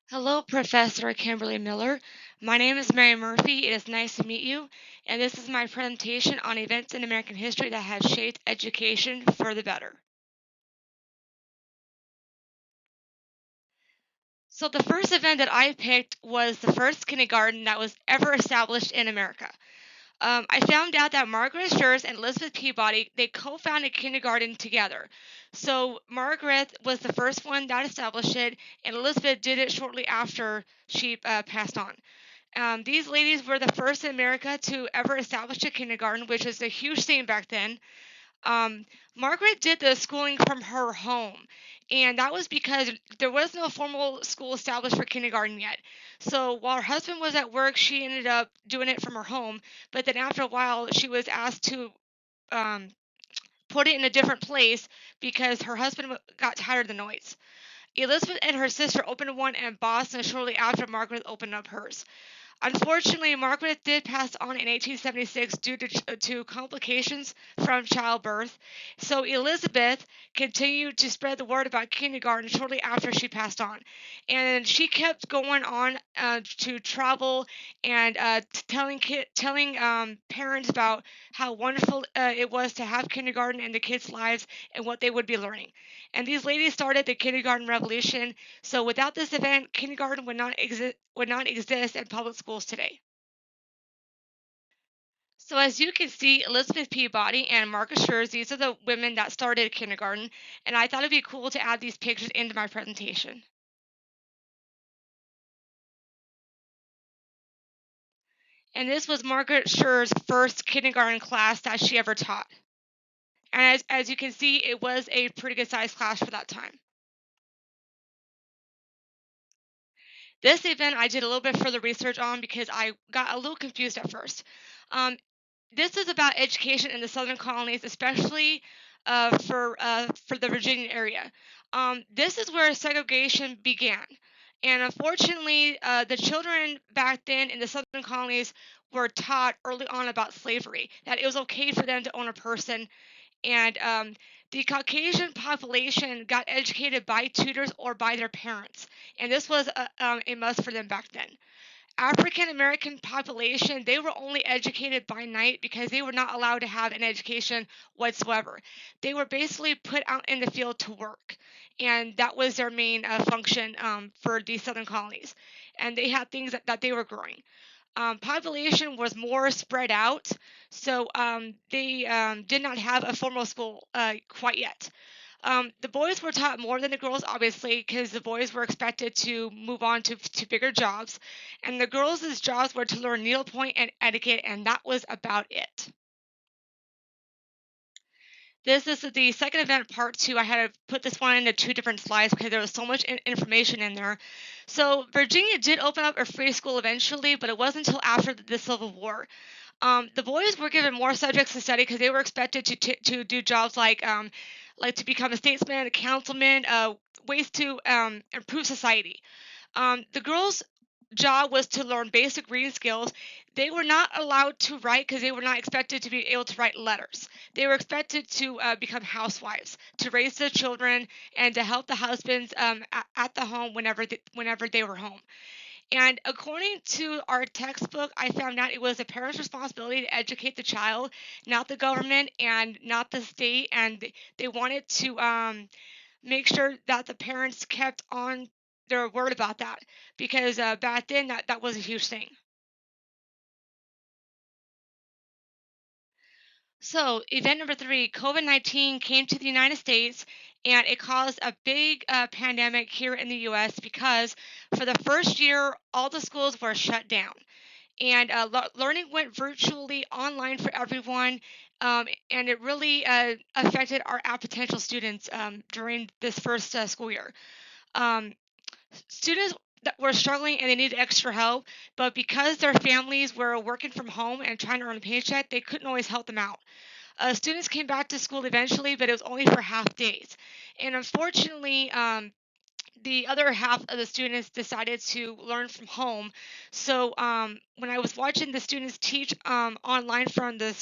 Hello, Professor Kimberly Miller. My name is Mary Murphy. It is nice to meet you, and this is my presentation on events in American history that have shaped education for the better. So, the first event that I picked was the first kindergarten that was ever established in America. I found out that Margaret Schurz and Elizabeth Peabody they co-founded kindergarten together. So Margaret was the first one that established it, and Elizabeth did it shortly after she passed on. These ladies were the first in America to ever establish a kindergarten, which is a huge thing back then. Margaret did the schooling from her home, and that was because there was no formal school established for kindergarten yet. So while her husband was at work, she ended up doing it from her home. But then after a while, she was asked to um, put it in a different place because her husband got tired of the noise. Elizabeth and her sister opened one in Boston shortly after Margaret opened up hers. Unfortunately, Margaret did pass on in 1876 due to complications from childbirth. So Elizabeth continued to spread the word about kindergarten shortly after she passed on. And she kept going on to travel and telling parents about how wonderful it was to have kindergarten in the kids' lives and what they would be learning. And these ladies started the kindergarten revolution, so without this event, kindergarten would not exist in public schools today. So as you can see, Elizabeth Peabody and Marcus Schurz, these are the women that started kindergarten, and I thought it'd be cool to add these pictures into my presentation. And this was Margaret Schurz's first kindergarten class that she ever taught. And as you can see, it was a pretty good sized class for that time. This event I did a little bit further research on because I got a little confused at first. Um, this is about education in the southern colonies, especially for the Virginia area. This is where segregation began, and unfortunately, the children back then in the southern colonies were taught early on about slavery, that it was okay for them to own a person, and the Caucasian population got educated by tutors or by their parents, and this was a must for them back then. African American population, they were only educated by night because they were not allowed to have an education whatsoever. They were basically put out in the field to work, and that was their main function for the southern colonies. And they had things that they were growing. Population was more spread out, so they did not have a formal school quite yet. The boys were taught more than the girls, obviously, because the boys were expected to move on to bigger jobs, and the girls' jobs were to learn needlepoint and etiquette, and that was about it. This is the second event, part two. I had to put this one into two different slides because there was so much information in there. So Virginia did open up a free school eventually, but it wasn't until after the Civil War. The boys were given more subjects to study because they were expected to do jobs like to become a statesman, a councilman, ways to improve society. The girls' job was to learn basic reading skills. They were not allowed to write because they were not expected to be able to write letters. They were expected to become housewives, to raise their children, and to help the husbands at the home whenever they were home. And according to our textbook, I found out it was a parent's responsibility to educate the child, not the government and not the state. And they wanted to make sure that the parents kept on their word about that because back then that was a huge thing. So, event number three, COVID 19 came to the United States and it caused a big pandemic here in the US because for the first year, all the schools were shut down. And learning went virtually online for everyone. And it really affected our potential students during this first school year. Um, Students that were struggling and they needed extra help, but because their families were working from home and trying to earn a paycheck, they couldn't always help them out. Students came back to school eventually, but it was only for half days. And unfortunately, the other half of the students decided to learn from home. So when I was watching the students teach online from the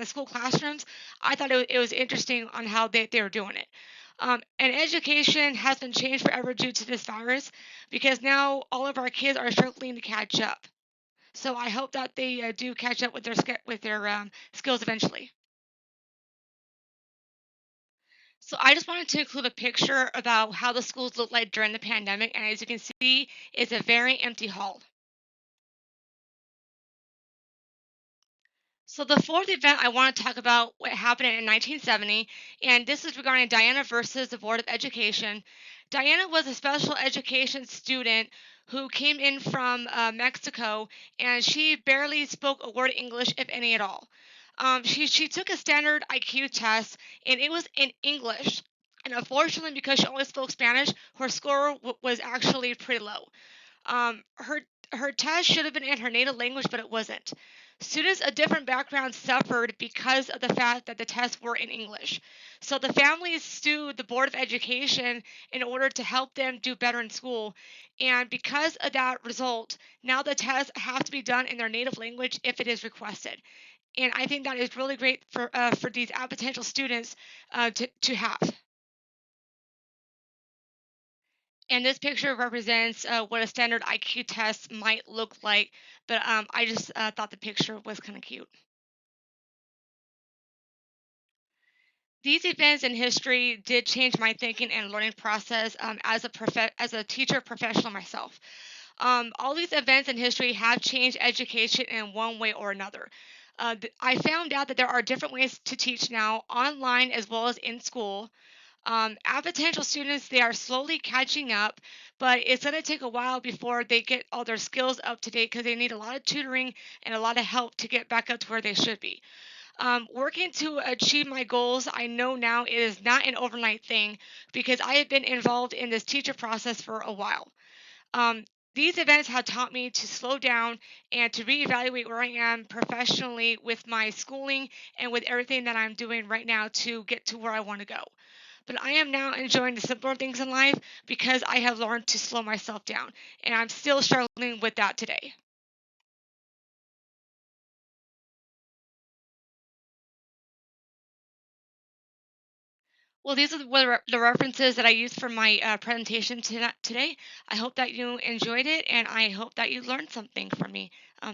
school classrooms, I thought it was interesting on how they were doing it. And education hasn't changed forever due to this virus because now all of our kids are struggling to catch up. So I hope that they do catch up with their skills eventually. So I just wanted to include a picture about how the schools looked like during the pandemic, and as you can see, it's a very empty hall. So the fourth event I want to talk about what happened in 1970, and this is regarding Diana versus the Board of Education. Diana was a special education student who came in from Mexico, and she barely spoke a word of English, if any at all. She took a standard IQ test, and it was in English. And unfortunately, because she only spoke Spanish, her score was actually pretty low. Her test should have been in her native language, but it wasn't. Students of different backgrounds suffered because of the fact that the tests were in English. So the families sued the Board of Education in order to help them do better in school. And because of that result, now the tests have to be done in their native language if it is requested. And I think that is really great for these potential students to have. And this picture represents what a standard IQ test might look like, but I just thought the picture was kind of cute. These events in history did change my thinking and learning process as a teacher professional myself. All these events in history have changed education in one way or another. I found out that there are different ways to teach now, online as well as in school. Our potential students, they are slowly catching up, but it's going to take a while before they get all their skills up to date because they need a lot of tutoring and a lot of help to get back up to where they should be. Working to achieve my goals, I know now it is not an overnight thing because I have been involved in this teacher process for a while. Um, these events have taught me to slow down and to reevaluate where I am professionally with my schooling and with everything that I'm doing right now to get to where I want to go. But I am now enjoying the simpler things in life because I have learned to slow myself down, and I'm still struggling with that today. Well, these are the references that I used for my presentation today. I hope that you enjoyed it, and I hope that you learned something from me.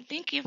Thank you.